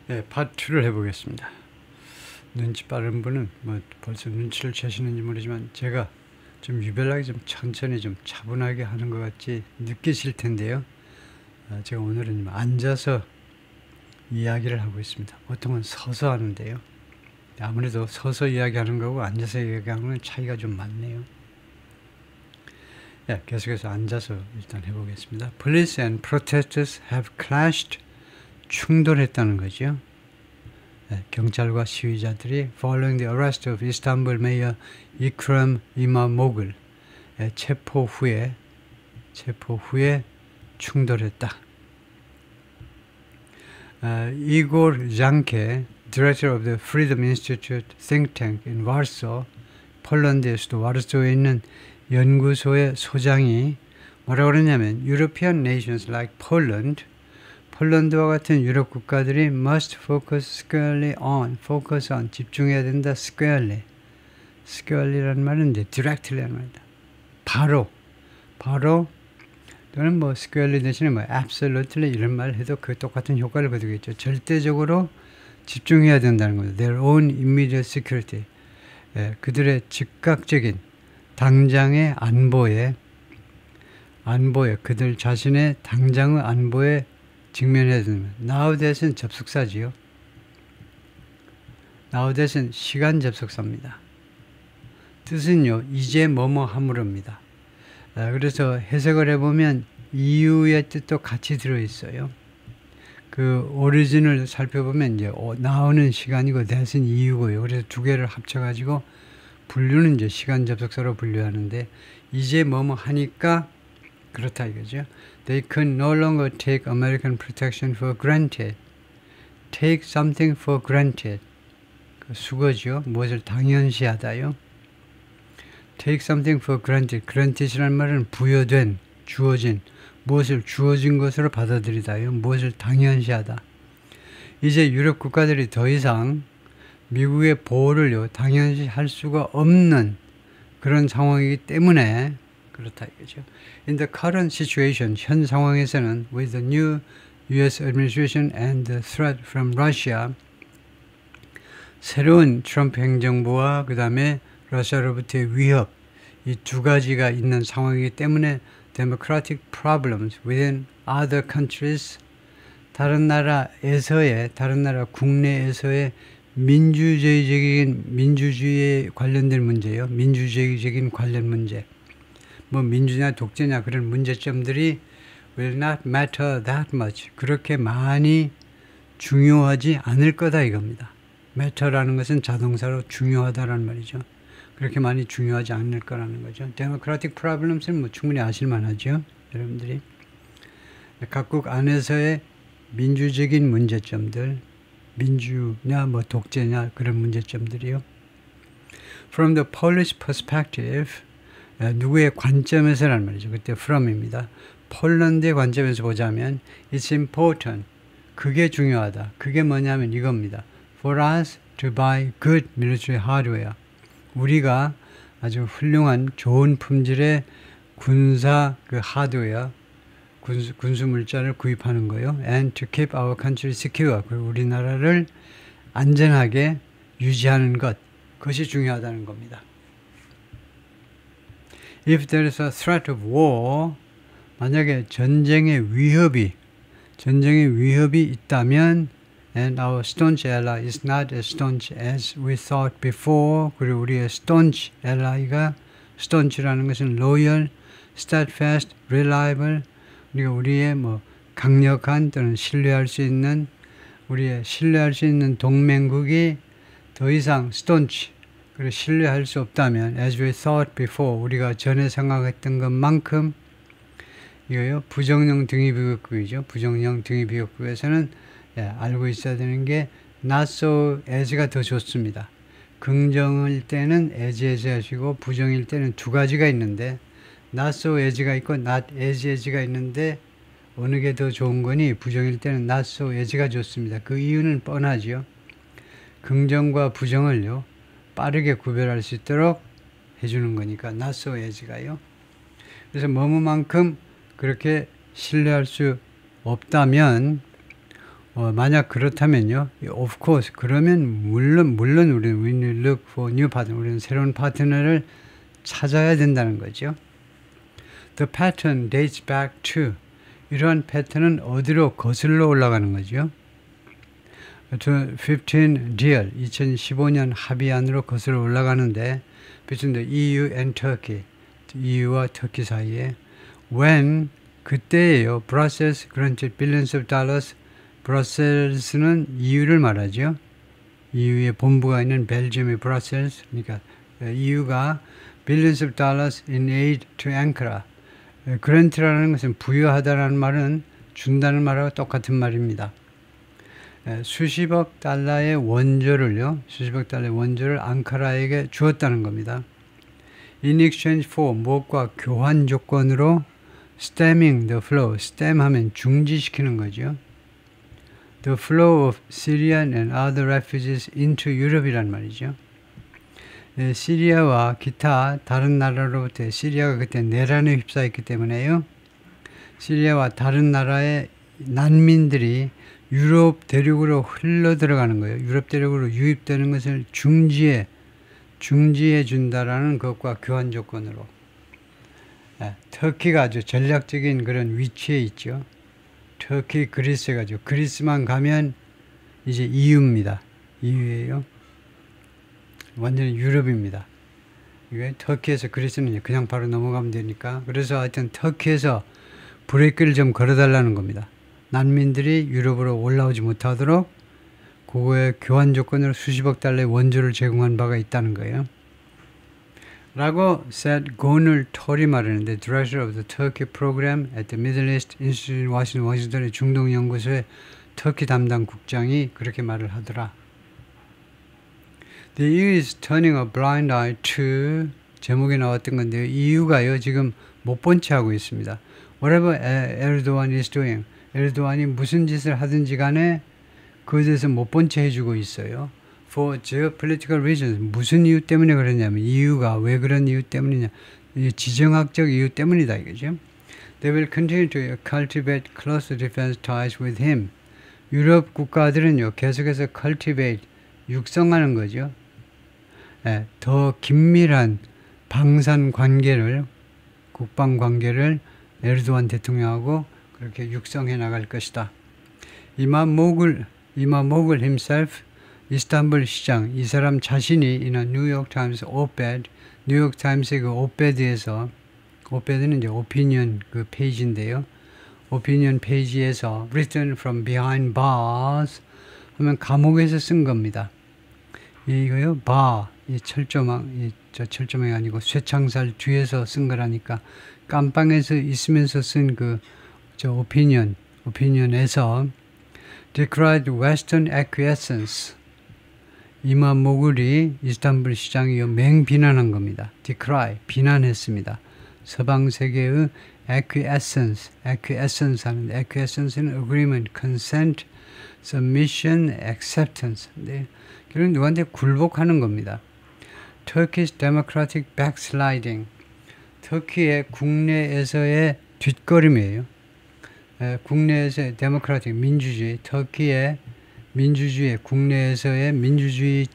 네, 파트 2를 해보겠습니다. 눈치 빠른 분은 뭐 벌써 눈치를 채시는지 모르지만 제가 좀 유별나게 좀 천천히 좀 차분하게 하는 것 같이 느끼실 텐데요. 제가 오늘은 앉아서 이야기를 하고 있습니다. 보통은 서서 하는데요. 아무래도 서서 이야기하는 거고 앉아서 이야기하는 건 차이가 좀 많네요. 네, 계속해서 앉아서 일단 해보겠습니다. Police and protesters have clashed. 충돌했다는 거죠. 네, 경찰과 시위자들이 following the arrest of Istanbul Mayor Ekrem İmamoğlu 체포 후에 충돌했다. 이골 장케 Director of the Freedom Institute think tank in Warsaw, 폴란드의 수도 와르소에 있는 연구소의 소장이 뭐라고 그러냐면 European nations like Poland, 폴란드와 같은 유럽 국가들이 must focus on, 집중해야 된다, squarely라는 말은 이제 directly라는 말이다. 바로, 또는 뭐 squarely 대신에 뭐 absolutely 이런 말 해도 그 똑같은 효과를 거두겠죠. 절대적으로 집중해야 된다는 거죠. Their own immediate security. 그들의 즉각적인 당장의 안보에 그들 자신의 당장의 안보에 직면해야 됩니다. Now that은 접속사지요. Now that은 시간 접속사입니다. 뜻은요, 이제 뭐뭐 함으로입니다. 그래서 해석을 해보면 이유의 뜻도 같이 들어있어요. 그 오리진을 살펴보면 이제 나오는 시간이고 that은 이유고요. 그래서 두 개를 합쳐가지고 분류는 이제 시간 접속사로 분류하는데 이제 뭐뭐 하니까 그렇다 이거죠. They can no longer take American protection for granted. Take something for granted. 그 수거죠. 무엇을 당연시하다요. Take something for granted. granted이라는 말은 부여된, 주어진, 무엇을 주어진 것으로 받아들이다요. 무엇을 당연시하다. 이제 유럽 국가들이 더 이상 미국의 보호를요, 당연시할 수가 없는 그런 상황이기 때문에 그렇다 이거죠. In the current situation, 현 상황에서는 with the new US administration and the threat from Russia, 새로운 트럼프 행정부와 그 다음에 러시아로부터의 위협, 이 두 가지가 있는 상황이기 때문에 democratic problems within other countries, 다른 나라 국내에서의 민주주의에 관련된 문제요. 민주주의적인 관련 문제. 뭐 민주냐 독재냐 그런 문제점들이 will not matter that much. 그렇게 많이 중요하지 않을 거다 이겁니다. matter라는 것은 자동사로 중요하다라는 말이죠. 그렇게 많이 중요하지 않을 거라는 거죠. democratic problems는 뭐 충분히 아실만하죠. 여러분들이. 각국 안에서의 민주적인 문제점들, 민주냐 뭐 독재냐 그런 문제점들이요. From the Polish perspective, 누구의 관점에서라는 말이죠. 그때 from입니다. 폴란드의 관점에서 보자면 it's important. 그게 중요하다. 그게 뭐냐면 이겁니다. For us to buy good military hardware. 우리가 아주 훌륭한 좋은 품질의 군사 그 하드웨어, 군수 물자를 구입하는 거요. And to keep our country secure. 그리고 우리나라를 안전하게 유지하는 것. 그것이 중요하다는 겁니다. If there is a threat of war, 만약에 전쟁의 위협이 있다면 and our staunch ally is not as staunch as we thought before. 그리고 우리의 staunch ally가 staunch라는 것은 loyal, steadfast, reliable. 그리고 우리의 뭐 강력한 또는 신뢰할 수 있는 동맹국이 더 이상 staunch, 그리고 신뢰할 수 없다면 as we thought before, 우리가 전에 생각했던 것만큼 이거요. 부정형 등위비격국이죠. 부정형 등위비격국에서는 알고 있어야 되는 게 not so as가 더 좋습니다. 긍정일 때는 as 하시고 부정일 때는 두 가지가 있는데 not so as가 있고 not as가 있는데 어느 게 더 좋은 거니 부정일 때는 not so as가 좋습니다. 그 이유는 뻔하죠. 긍정과 부정을요 빠르게 구별할 수 있도록 해주는 거니까 not so as가요. 그래서 뭐뭐만큼 그렇게 신뢰할 수 없다면 만약 그렇다면요, of course, 그러면 물론 우리는 we need to look for new partner, 우리는 새로운 파트너를 찾아야 된다는 거죠. The pattern dates back to, 이러한 패턴은 어디로 거슬러 올라가는 거죠? 15 deal, 2015년 합의안으로 거슬러 올라가는데 between the EU and Turkey, EU와 터키 사이에 when, 그때예요. Brussels granted billions of dollars. 브러셀스는 EU를 말하죠. EU의 본부가 있는 벨지움의 브러셀스. 그러니까 EU가 billions of dollars in aid to Ankara. 그랜트라는 것은 부여하다라는 말은 준다는 말하고 똑같은 말입니다. 수십억 달러의 원조를 앙카라에게 주었다는 겁니다. In exchange for, 무엇과 교환 조건으로 stemming the flow, stem 하면 중지시키는 거죠. The flow of Syrian and other refugees into Europe이란 말이죠. 시리아와 기타 다른 나라로부터, 시리아가 그때 내란에 휩싸였기 때문에요. 시리아와 다른 나라의 난민들이 유럽 대륙으로 흘러 들어가는 거예요. 유럽 대륙으로 유입되는 것을 중지해 준다라는 것과 교환 조건으로. 터키가 아주 전략적인 그런 위치에 있죠. 터키, 그리스가 아주, 그리스만 가면 이제 EU입니다. EU예요. 완전히 유럽입니다. 이게 터키에서 그리스는 그냥 바로 넘어가면 되니까. 그래서 하여튼 터키에서 브레이크를 좀 걸어달라는 겁니다. 난민들이 유럽으로 올라오지 못하도록 그거의 교환 조건으로 수십억 달러의 원조를 제공한 바가 있다는 거예요. 라고 said 고늘 톨이 말하는데, Director of the Turkey Program at the Middle East Institute in 워싱턴의 중동연구소의 터키 담당 국장이 그렇게 말을 하더라. The EU is turning a blind eye to, 제목에 나왔던 건데요. EU가요 지금 못 본 채 하고 있습니다. Whatever Erdogan is doing, 에르도안이 무슨 짓을 하든지 간에 그에 대해서 못 본 채 해주고 있어요. For geopolitical reasons, 무슨 이유 때문에 그러냐면, 이유가 왜 그런 이유 때문이냐, 지정학적 이유 때문이다 이거죠. They will continue to cultivate close defense ties with him. 유럽 국가들은요 계속해서 cultivate, 육성하는 거죠. 더 긴밀한 방산 관계를, 국방 관계를 에르도안 대통령하고 그렇게 육성해 나갈 것이다. 이마모글 himself, 이스탄불 시장, 이 사람 자신이 이나 뉴욕 타임스 오페드, 뉴욕 타임스의 그 오페드에서, 오페드는 이제 오피니언 그 페이지인데요. 오피니언 페이지에서 written from behind bars 하면 감옥에서 쓴 겁니다. 이거요, bar, 이 철조망, 저 철조망이 아니고 쇠창살 뒤에서 쓴 거라니까 깜빵에서 있으면서 쓴 그 저 오피니언에서 decried Western acquiescence. 이마모글이 이스탄불 시장이요 맹비난한 겁니다. decry, 비난했습니다. 서방 세계의 acquiescence 하는데, acquiescence는 agreement, consent, submission, acceptance. 네. 결국 누구한테 굴복하는 겁니다. Turkish democratic backsliding. 터키의 국내에서의 뒷걸음이에요. 국내에서의 데모크라틱 민주주의, 터키의 민주주의, 국내에서의 민주주의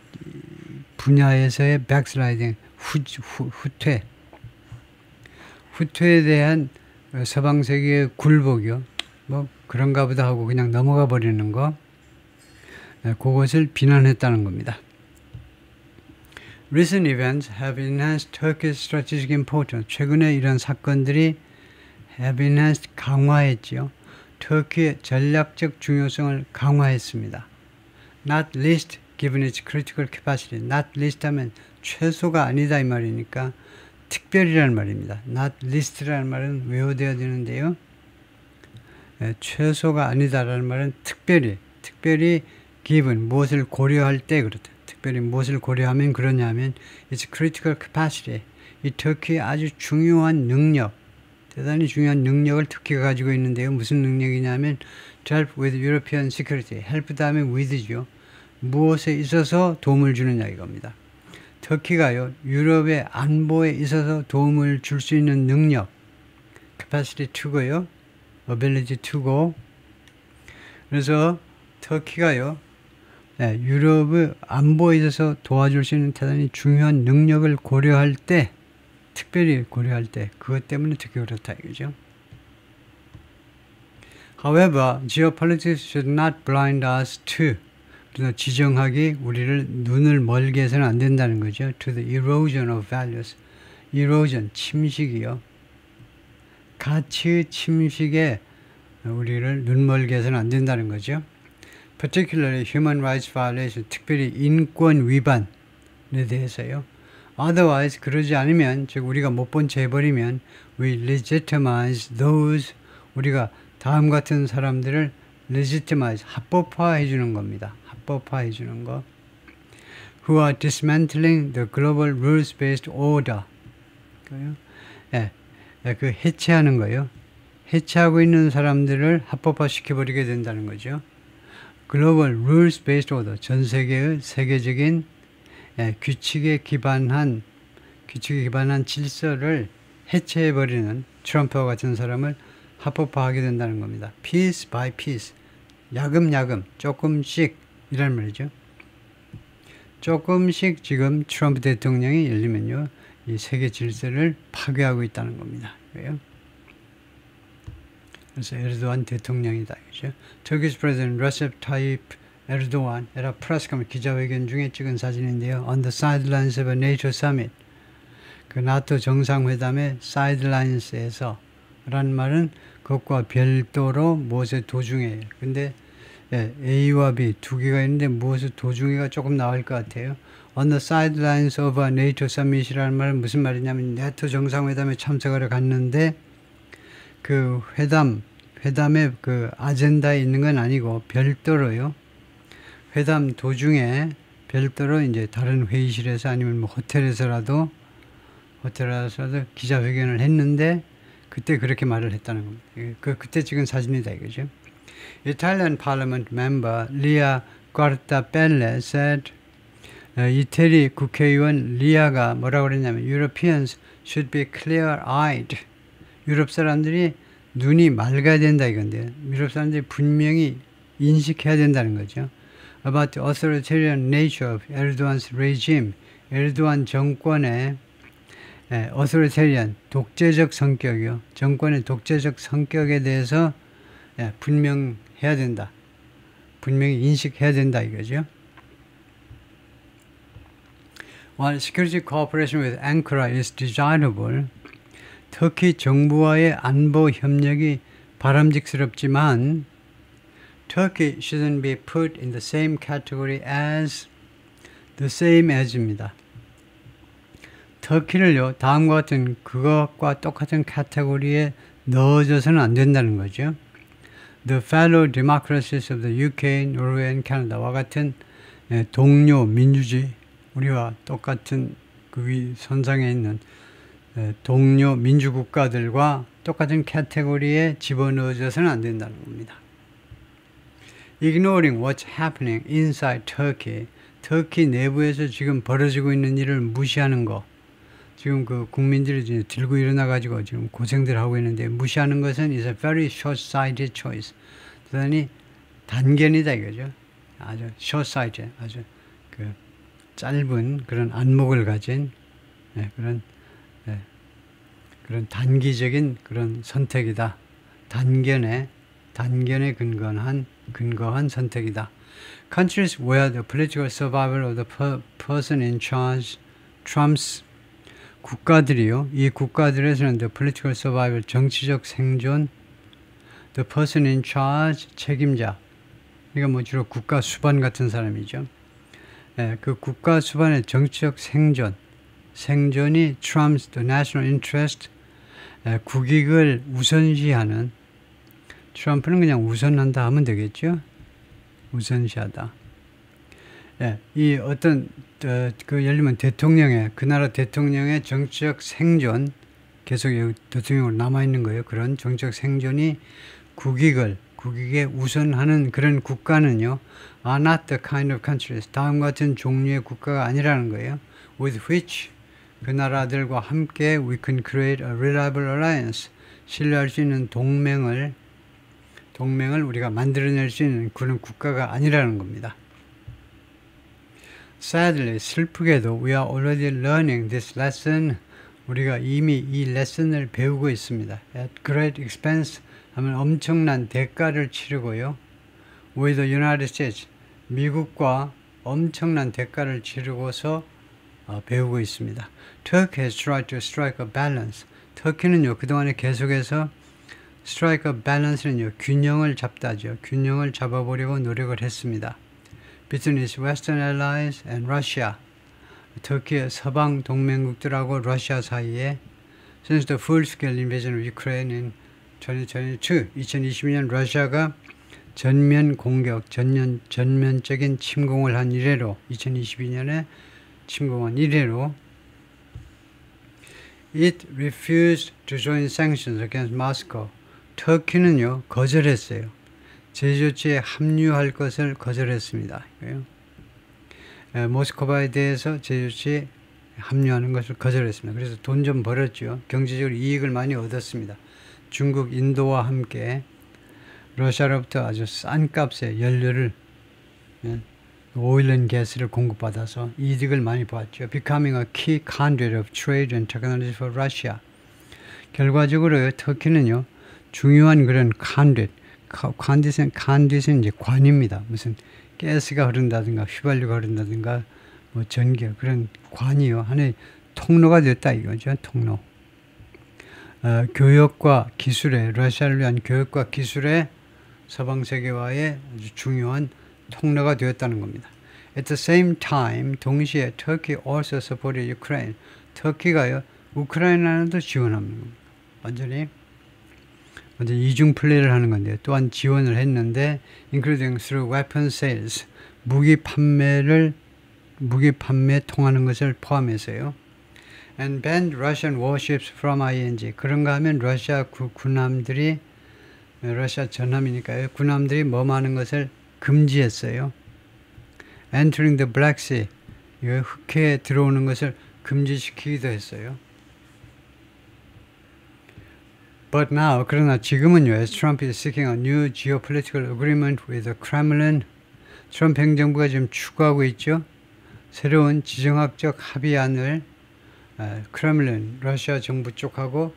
분야에서의 백슬라이딩, 후퇴에 대한 서방 세계의 굴복이요. 뭐 그런가 보다 하고 그냥 넘어가 버리는 거, 그것을 비난했다는 겁니다. Recent events have enhanced Turkey's strategic importance. 최근에 이런 사건들이 have enhanced, 강화했지요. 터키의 전략적 중요성을 강화했습니다. Not least given its critical capacity. Not least 하면 최소가 아니다 이 말이니까 특별이라는 말입니다. Not least라는 말은 외워둬야 되는데요. 최소가 아니다라는 말은 특별히 given, 무엇을 고려할 때 그렇다. 특별히 무엇을 고려하면 그러냐면 its critical capacity. 이 터키의 아주 중요한 능력, 대단히 중요한 능력을 터키가 가지고 있는데요. 무슨 능력이냐면 to help with European security. help 다음에 with죠. 무엇에 있어서 도움을 주느냐 이겁니다. 터키가요 유럽의 안보에 있어서 도움을 줄 수 있는 능력, capacity to고요, ability to고. 그래서 터키가요, 유럽의 안보에 있어서 도와줄 수 있는 대단히 중요한 능력을 고려할 때, 특별히 고려할 때, 그것 때문에 특히 그렇다 이거죠. However, geopolitics should not blind us to, 그래서 지정학이 우리를 눈을 멀게 해서는 안 된다는 거죠. To the erosion of values. erosion, 침식이요. 가치의 침식에 우리를 눈멀게 해서는 안 된다는 거죠. Particularly human rights violation, 특별히 인권 위반에 대해서요. Otherwise, 그러지 않으면, 즉 우리가 못 본 채 해버리면 we legitimize those, 우리가 다음 같은 사람들을 legitimize, 합법화해 주는 겁니다. 합법화해 주는 거. Who are dismantling the global rules-based order. 그 해체하는 거예요. 해체하고 있는 사람들을 합법화 시켜버리게 된다는 거죠. 글로벌 rules based order, 전 세계의 세계적인 규칙에 기반한 질서를 해체해버리는 트럼프와 같은 사람을 합법화하게 된다는 겁니다. piece by piece, 야금야금, 조금씩 이란 말이죠. 조금씩 지금 트럼프 대통령이 예를 들면요, 이 세계 질서를 파괴하고 있다는 겁니다. 그래요? 그래서 에르도안 대통령이다. 그죠? Turkish President Recep Tayyip Erdogan, 에라 프라스카면 기자회견 중에 찍은 사진인데요. On the sidelines of a NATO summit. 그 나토 정상회담의 sidelines에서 라는 말은 그것과 별도로 무엇의 도중에. 근데 A와 B 두 개가 있는데 무엇의 도중에가 조금 나올 것 같아요. On the sidelines of a NATO summit이라는 말은 무슨 말이냐면 나토 정상회담에 참석하러 갔는데 그 회담의 그 아젠다에 있는 건 아니고 별도로요. 회담 도중에 별도로 이제 다른 회의실에서 아니면 뭐 호텔에서라도 기자회견을 했는데 그때 그렇게 말을 했다는 겁니다. 그때 찍은 사진이다 이거죠. Italian Parliament member Lia Quartarpelle said, 이태리 국회의원 리아가 뭐라고 그랬냐면 Europeans should be clear-eyed. 유럽 사람들이 눈이 맑아야 된다 이건데 유럽 사람들이 분명히 인식해야 된다는 거죠. About the authoritarian nature of Erdogan's regime. 에르도안 정권의 authoritarian, 독재적 성격이요. 정권의 독재적 성격에 대해서 분명해야 된다. 분명히 인식해야 된다 이거죠. While security cooperation with Ankara is desirable, 터키 정부와의 안보 협력이 바람직스럽지만 Turkey shouldn't be put in the same category as the same as입니다. 터키를요, 다음과 같은 그것과 똑같은 카테고리에 넣어줘서는 안 된다는 거죠. The fellow democracies of the UK, Norway and Canada와 같은 동료 민주주의, 우리와 똑같은 그 위 선상에 있는 동료 민주국가들과 똑같은 카테고리에 집어넣어줘서는 안 된다는 겁니다. Ignoring what's happening inside Turkey, 터키 내부에서 지금 벌어지고 있는 일을 무시하는 거, 지금 그 국민들이 이제 들고 일어나가지고 지금 고생들 하고 있는데 무시하는 것은 is a very short-sighted choice. 대단히 단견이다 이거죠. 아주 short-sighted, 아주 그 짧은 그런 안목을 가진 그런 단기적인 그런 선택이다. 단견에 근거한 선택이다. Countries where the political survival of the person in charge trumps 국가들이요. 이 국가들에서는 the political survival, 정치적 생존, the person in charge, 책임자. 그러니까 뭐 주로 국가 수반 같은 사람이죠. 그 국가 수반의 정치적 생존이 trumps the national interest, 국익을 우선시하는, 트럼프는 그냥 우선한다 하면 되겠죠. 우선시하다. 이 어떤 그 예를 들면 대통령의 그 나라 대통령의 정치적 생존 계속 대통령으로 남아 있는 거예요. 그런 정치적 생존이 국익에 우선하는 그런 국가는요, are not the kind of countries, 다음 같은 종류의 국가가 아니라는 거예요. With which 그 나라들과 함께 we can create a reliable alliance, 신뢰할 수 있는 동맹을 동맹을 우리가 만들어낼 수 있는 그런 국가가 아니라는 겁니다. Sadly, 슬프게도 we are already learning this lesson. 우리가 이미 이 레슨을 배우고 있습니다. At great expense 하면 엄청난 대가를 치르고요. With the United States, 미국과 엄청난 대가를 치르고서 배우고 있습니다. Turkey has tried to strike a balance. 터키는요, 그동안에 계속해서 strike a balance는요, 균형을 잡다죠. 균형을 잡아보려고 노력을 했습니다. Between its western allies and Russia. 터키의 서방 동맹국들하고 러시아 사이에 since the full-scale invasion of Ukraine in 2022, 2022년 러시아가 전면 공격, 전면적인 침공을 한 이래로 2022년에 침공한 이래로 It refused to join sanctions against Moscow. 터키는요, 거절했어요. 제조치에 합류할 것을 거절했습니다. 모스크바에 대해서 제조치에 합류하는 것을 거절했습니다. 그래서 돈 좀 벌었죠. 경제적으로 이익을 많이 얻었습니다. 중국, 인도와 함께 러시아로부터 아주 싼 값에 연료를, 오일 앤 가스를 공급받아서 이득을 많이 보았죠. Becoming a key conduit of trade and technology for Russia. 결과적으로 터키는요, 중요한 그런 컨디션 이제 관입니다. 무슨 가스가 흐른다든가 휘발유가 흐른다든가 뭐 전기 그런 관이요, 하나의 통로가 됐다 이거죠. 통로. 교역과 기술에, 러시아를 위한 교역과 기술에 서방 세계와의 아주 중요한 통로가 되었다는 겁니다. At the same time, 동시에 Turkey also supported Ukraine. 터키가요, 우크라이나도 지원하는 겁니다. 완전히 이중 플레이를 하는 건데요. 또한 지원을 했는데, including through weapon sales, 무기 판매 통하는 것을 포함해서요. And banned Russian warships from ING. 그런가 하면 러시아 군함들이, 러시아 전함이니까요, 군함들이 머무는 것을 금지했어요. Entering the Black Sea, 흑해에 들어오는 것을 금지시키기도 했어요. But now, 그러나 지금은요, as Trump is seeking a new geopolitical agreement with the Kremlin, 트럼프 행정부가 지금 추구하고 있죠. 새로운 지정학적 합의안을 크렘린, 러시아 정부 쪽하고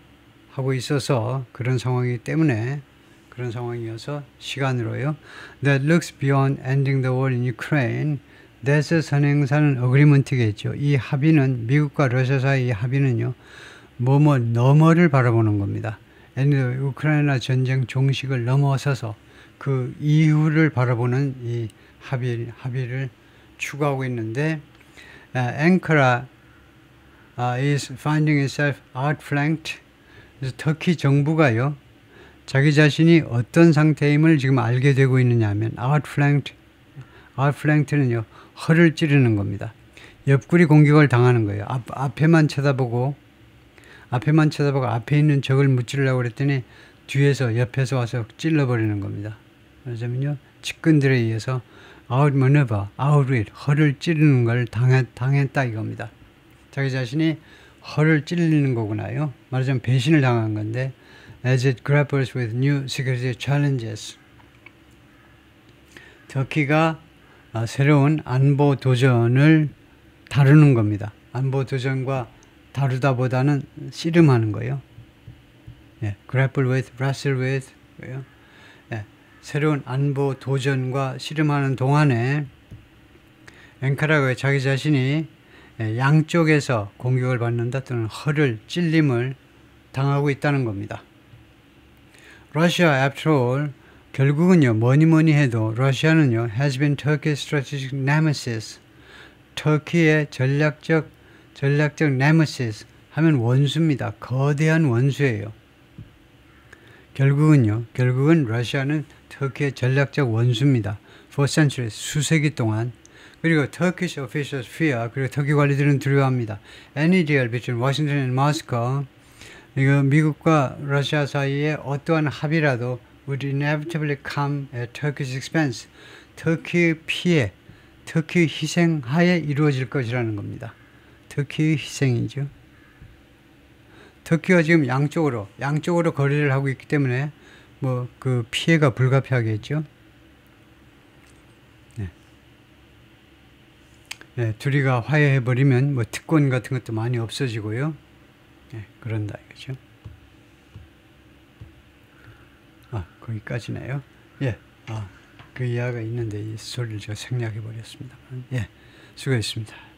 하고 있어서 그런 상황이기 때문에, 그런 상황이어서 시간으로요. That looks beyond ending the war in Ukraine. That's 선행사는 어그리먼트겠죠. 이 합의는, 미국과 러시아 사이의 합의는요, 너머를 바라보는 겁니다. 우크라이나 전쟁 종식을 넘어서서 그 이후를 바라보는 이 합의를 추구하고 있는데, Ankara is finding itself outflanked. 그래서 터키 정부가요, 자기 자신이 어떤 상태임을 지금 알게 되고 있느냐 하면, outflanked는요, 허를 찌르는 겁니다. 옆구리 공격을 당하는 거예요. 앞에만 쳐다보고 앞에 있는 적을 무찌르려고 그랬더니 뒤에서, 옆에서 와서 찔러버리는 겁니다. 그러자면요, 측근들에 의해서 outmaneuver, outwit, 허를 찌르는 걸 당했다 이겁니다. 자기 자신이 허를 찔리는 거구나요. 말하자면 배신을 당한 건데, as it grapples with new security challenges. 터키가 새로운 안보 도전을 다루는 겁니다. 안보 도전과 다루다보다는 씨름하는 거예요. grapple with, wrestle with. 새로운 안보 도전과 씨름하는 동안에 앵카라가 자기 자신이 양쪽에서 공격을 받는다 또는 허를 찔림을 당하고 있다는 겁니다. Russia, after all, 결국은요, 뭐니 해도 러시아는요, has been Turkey's strategic nemesis. 터키의 전략적 nemesis 하면 원수입니다. 거대한 원수예요. 결국은 러시아는 터키의 전략적 원수입니다. For centuries, 수세기 동안. 그리고 Turkish officials fear, 그리고 터키 관리들은 두려워합니다. Any deal between Washington and Moscow, 이거 미국과 러시아 사이에 어떠한 합의라도 would inevitably come at Turkey's expense. 터키의 피해, 터키의 희생하에 이루어질 것이라는 겁니다. 터키의 희생이죠. 터키가 지금 양쪽으로 거래를 하고 있기 때문에 뭐 그 피해가 불가피하겠죠. 네. 네, 둘이가 화해해 버리면 뭐 특권 같은 것도 많이 없어지고요. 네, 그런다 이거죠. 거기까지네요. 예. 그 이야기가 있는데 이 소리를 제가 생략해 버렸습니다. 예. 수고했습니다.